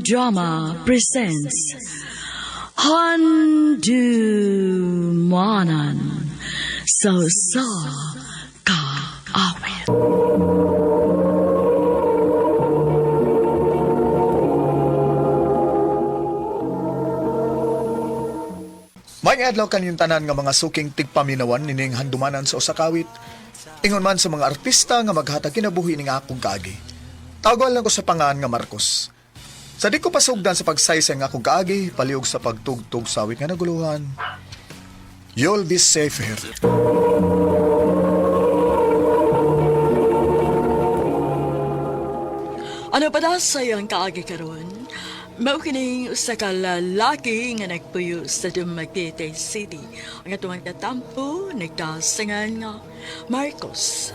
Drama presents Handumanan So Ka Awit. May adlaw kanyang tanan nga mga suking tigpaminawan nining handumanan sa usakawit. Ingon man sa mga artista nga maghatag kinabuhi ning akong kaagi. Tawag lang ko sa pangaan nga Marcos. Sa di ko pasugdan sa pagsaysay nga akong kaagi, paliog sa pagtugtog sa awit nga naguluhan. You'll be safe here. Ano pa na sayang kaagi karon? Mao kining usa ka lalaki nga nagpuyo sa Dumaguete City. Ang atuang katampo nagdasangan nga Marcos.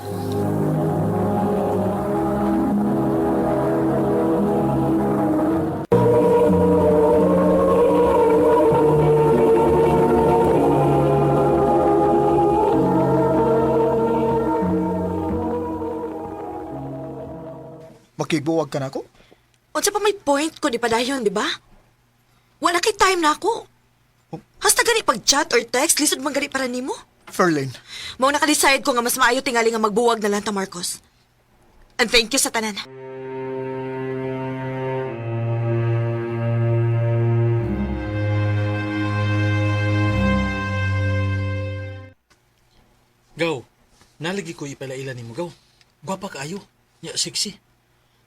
Makigbuwag ka na ako? Unsa pa may point ko di pa dayon, di ba? Wala kay time na ako. Hasta gani pag-chat or text, lisod man gani para nimo. Ferlin, Mao naka-decide ko nga mas maayo tingali nga magbuwag na lang ta, Marcos. And thank you sa tanan. Gaw, nalagi ko ipalaila ni mo, Gaw. Gwapa kaayo, nya sexy.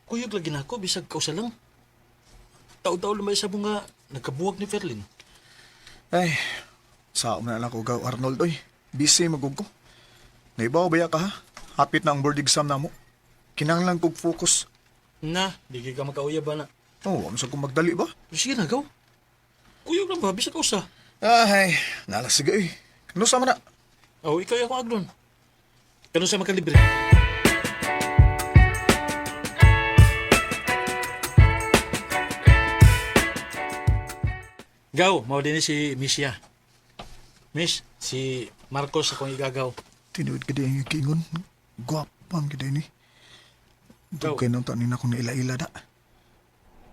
Kuyog lagi na ako, bisag kausa lang. Tao-tao lumay sa mga nagkabuwag ni Ferlin. ay, saan na lang ako gaw, Arnold, oy. Busy magug ko. Naibaw baya ka ha? Hapit na ang board exam na mo. Kinanglan kog focus. Na, di ka makauya ba na? Oh, amsa kong magdali ba? Sige na, Gaw. Kuyog lang ba, bisag kausa. Ay, nalas sige eh. Ano sama na? Aw, ikaw ako agnon. Kano sa makalibre? Gaw, mao din si Missia. Miss, si Marcos akong igagaw. Tinuod ka din yung kingon. Gwapang ka din eh. Gaw. Dugay nang tanin akong naila-ila da.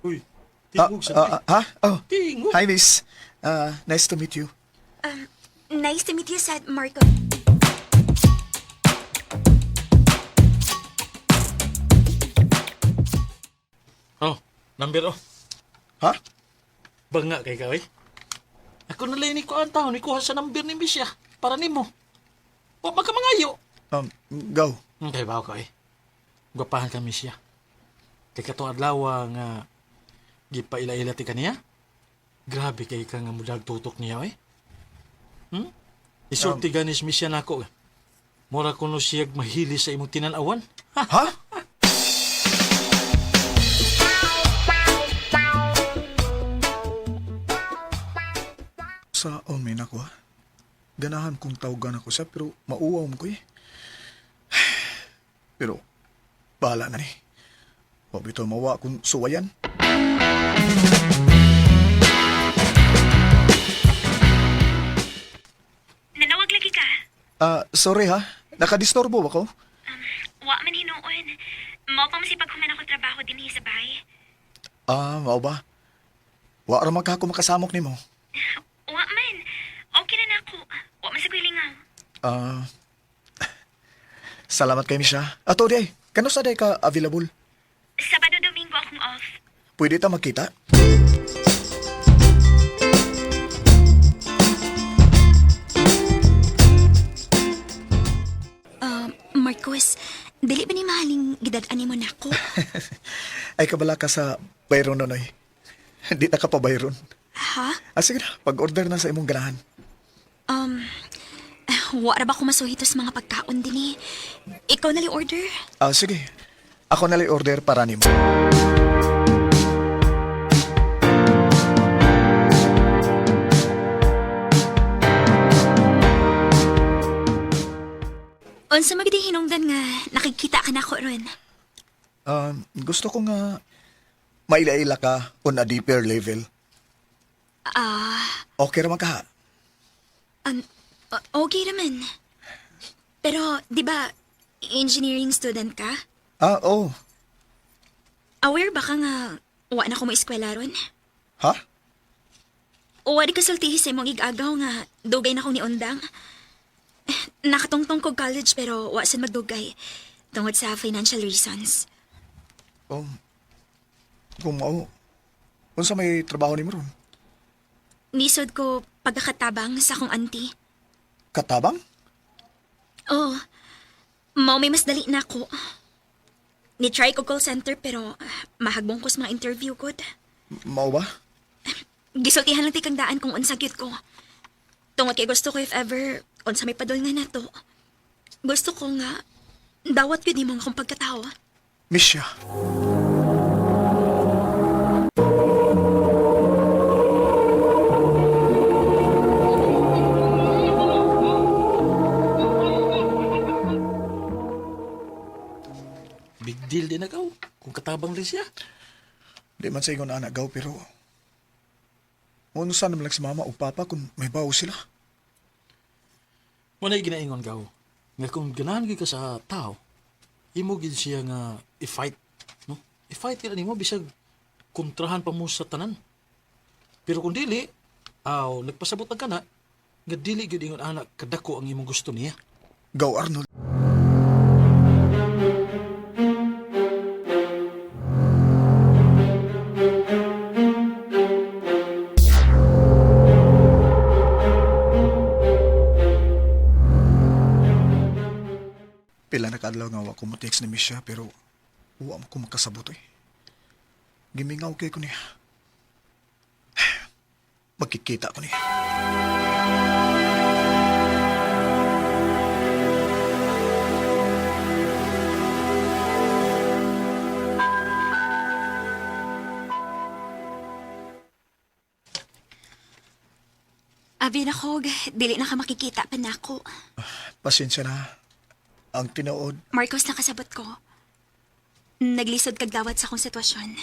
Uy, tingog sa Ha? Oh. Tingog. Hi, miss. Nice to meet you. Nice to meet you, said Marco. Oh, number oh. Ha? Banga kay ka, eh. Ako nalay ni ko ang tao, ni kuha sa number ni Missia. Para nimo. Wa ba ka mangayo? Gaw. Kay bawo ka, eh. Gwapahan ka, Missia. Kay katong adlaw nga gipaila-ila ti kaniya. Grabe kay ka nga mudag tutok niya, eh. Isulti ganis Missia nako. Mura kuno siyag mahili sa imong tinan-awan. Ha? Sa omen ako ha? Ganahan kong tawagan ako siya pero mauwaw mo ko eh. Pero, bahala na ni. Huwag ito mawa kung suwayan. Nanawag lagi ka? Sorry ha? Nakadisturbo ba ko? Wa man hinuon. Mao pa masipag kuman ako trabaho din sa bahay. Mao ba? Wa ra man ka ako makasamok ni mo. Wa man. Okay na nako. Wa man sa kuilingaw. Salamat kay Misha. Ato di ay, kano sa day ka available? Sabado Domingo akong off. Pwede ta magkita? Marcos, dili ba ni mahaling gidad-ani mo nako? Ay kabala ka sa bayron nonoy. Hindi na ka pa bayron. Ha? Sige na, pag-order na sa imong ganahan. Wa ra ba ko masuhito sa mga pagkaon din eh. Ikaw na li order? Sige. Ako na order para nimo. Unsa magdi hinungdan nga nakikita ka nako ron? Gusto ko nga maila-ila ka on a deeper level. Okay raman ka ha? Okay naman. Pero, di ba, engineering student ka? Oo. Aware ba ka nga Wa na ko mo eskwela ron. Ha? O wadi kasultihi sa imong igagaw nga dugay na ko ni Undang. Nakatungtong ko college pero wa sad magdugay tungod sa financial reasons. Kung mao, unsa may trabaho ni mo ron? Nisod ko pagkakatabang sa akong auntie. Katabang? Oh, mao may mas dali na ako. Ni-try ko call center pero mahagbong ko sa mga interview ko. Mao ba? Gisultihan lang ti kang daan kung unsa gyud ko. Tungod kay gusto ko if ever unsa may padol nga nato. Gusto ko nga dawat gyud nimo akong pagkatao. Misha. Big deal din agaw. Kung katabang rin siya. Di man sa ingon anak gaw pero unsa naman lang si mama o papa kung may bawo sila. Muna ginaingon gaw. Nga kung ganahan gyud ka sa tao, imo gid siya nga i-fight. No? I-fight nila nimo bisag kontrahan pa mo sa tanan. Pero kung dili, nagpasabot na ka na, nga dili gyud ingon anak kadako ang imong gusto niya. Gaw Arnold. Pila na kadlaw nga wa ko mo text ni Misha pero wa mo ko makasabot eh. Gimingaw kay ko niya. Magkikita ko niya. Abi na ko, dili na ka makikita pa na ako. Pasensya na. Ang tinuod, Marcos, nakasabot ko. Naglisod kag dawat sa akong sitwasyon.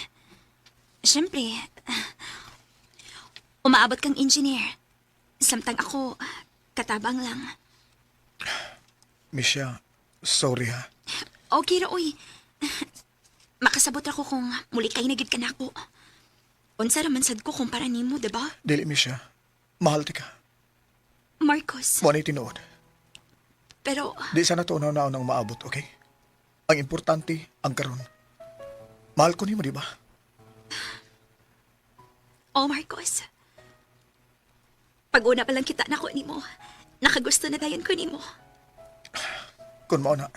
Siyempre, umaabot kang engineer. Samtang ako, katabang lang. Misha, sorry ha. Okay ra, uy. Makasabot ako kung muli kay nagid ka na ako. Unsa raman sad ko kumpara nimo, diba? Dili Misha, mahal ti ka. Marcos, Mo ni tinuod. pero Di sana to na nang maabot, okay? Ang importante, ang karon. Mahal ko ni mo, di ba? oh Marcos. Pag-una pa lang kita na ko nimo, nakagusto na dayon ko nimo. Kung mao na.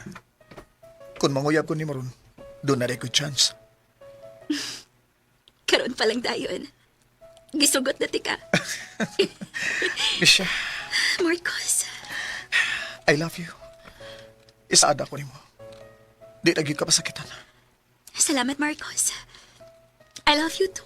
Kung manguyab ko ni mo ron, doon na rin ko chance. Karon pa lang dayon. Gisugot na tika. Misha, Marcos, I love you. Isaada ko ni mo. Di lagi ka pasakitan. salamat Marcos. I love you too.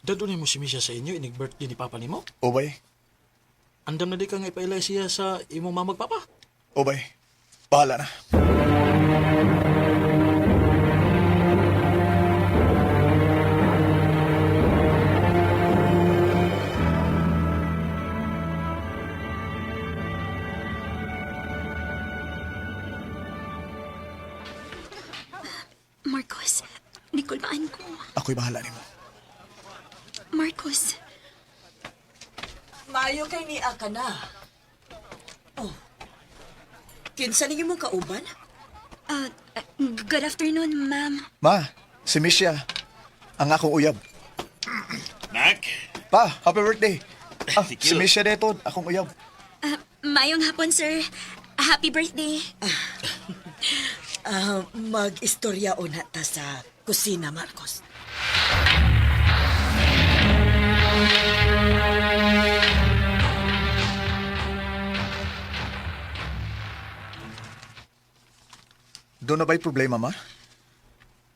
Dadunay mo si Misha sa inyo, inig-birthday ni Papa nimo. Obay, Andam na di ka nga ipailay siya sa imong mamag papa. obay. Bahala na. Marcos, di ko maan ko. Ako'y bahala ni mo. Marcos, Maayo kay ni Aka na. Oh. Kinsa ninyo mong kauban? uh, good afternoon, ma'am. Ma, si Misha, ang akong uyab. Nak, Pa, happy birthday. Thank Si you. Misha deto, akong uyab. Mayong hapon, sir. Happy birthday. Mag-istorya una ta sa kusina, Marcos. Doon na ba'y problema, ma?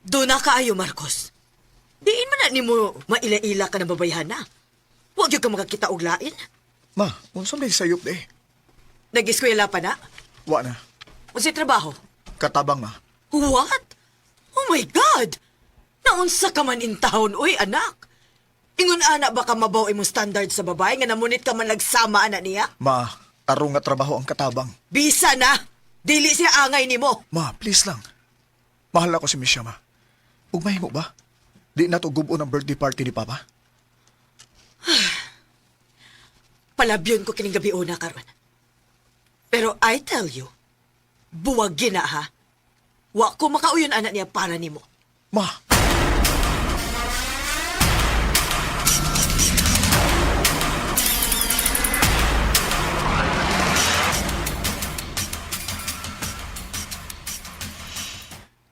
Doon na kaayo, Marcos. Diin man na ni mo maila-ila ka na babayhan na. Huwag yung ka makakita og lain. Ma, unsa may sayop de? Nag-eskwela pa na. Wa na. Unsa trabaho? Katabang, ma. What? Oh my God! Naunsa ka man in town, uy, anak. Ingon ana ba ka mabaw imong standard sa babae nga namunit ka man nagsama ana niya? Ma, tarong nga trabaho ang katabang. Bisa na! Dili siya angay nimo. Ma, please lang. Mahal ako si Misha, ma. Ug mahimo ba? Di na to gubo ng birthday party ni Papa? Palabyon ko kining gabi una karon. Pero I tell you, buwag gina ha. Wa ko makauyon anak niya para nimo. Ma,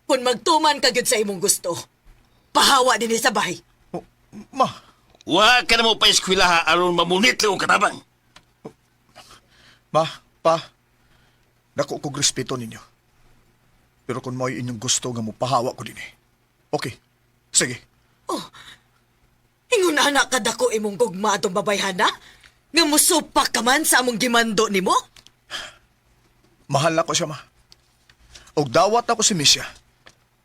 Kung magtuman ka gyud sa imong gusto, pahawa din sa bahay. oh, ma, Wa ka na mo pa eskwelaha aron mamunit lang ang katabang. ma, pa. Dako kog respeto ninyo. Pero kung mo'y inyong gusto nga mo pahawa ko din eh. Okay, sige. Ingon anak ka dako imong gugma atong babayhan na? Nga musupak ka man sa among gimando nimo? Mahal ako siya, ma. Og dawat ako si Misha.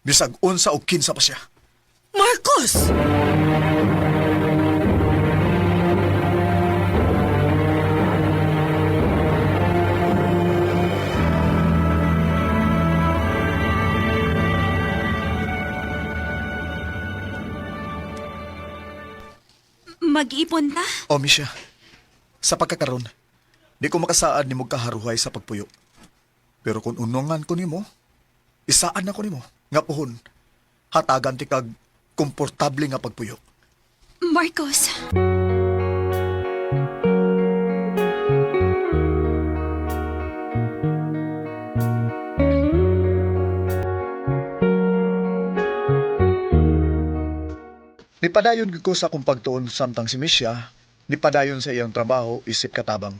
Bisag unsa og kinsa pa siya. Marcos! Mag-ipon ta? O, Misha. Sa pagkakaroon, di ko makasaad ni mo kaharuhay sa pagpuyo. Pero kung unungan ko nimo, isaan ako nimo. Nga pohon, hatagan ti kag komportable nga pagpuyo. Marcos. Nipadayon gid ko sa akong pagtuon samtang si Misha, nipadayon sa iyang trabaho isip katabang.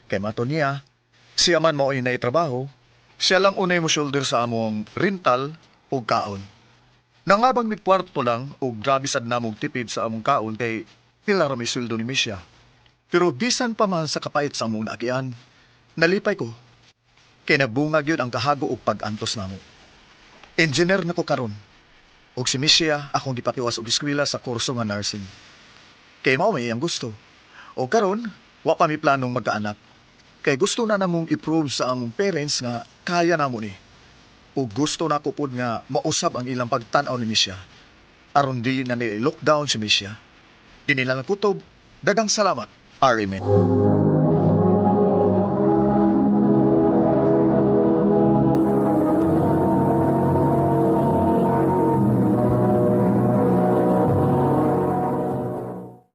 Kay mato niya, siya man mao inay trabaho, siya lang unay mo shoulder sa among rental o kaon. Nangabang ni kwarto lang o grabe sad namong tipid sa among kaon kay pila ra may sweldo ni Misha. Pero bisan pa man sa kapait sa among naagian, nalipay ko. Kay nabungag yun ang kahago o pag-antos namo. Engineer na ko karon. Og si Misha akong gipakiwas og eskwela sa kurso nga nursing. Kay mao may iyang gusto. O karon, wa pa mi planong magkaanak. Kay gusto na namong i-prove sa among parents nga kaya namo ni. O gusto na ko pud nga mausab ang ilang pagtan-aw ni Misha. Aron di na ni lockdown si Misha. Di nila nakutob, dagang salamat. Amen.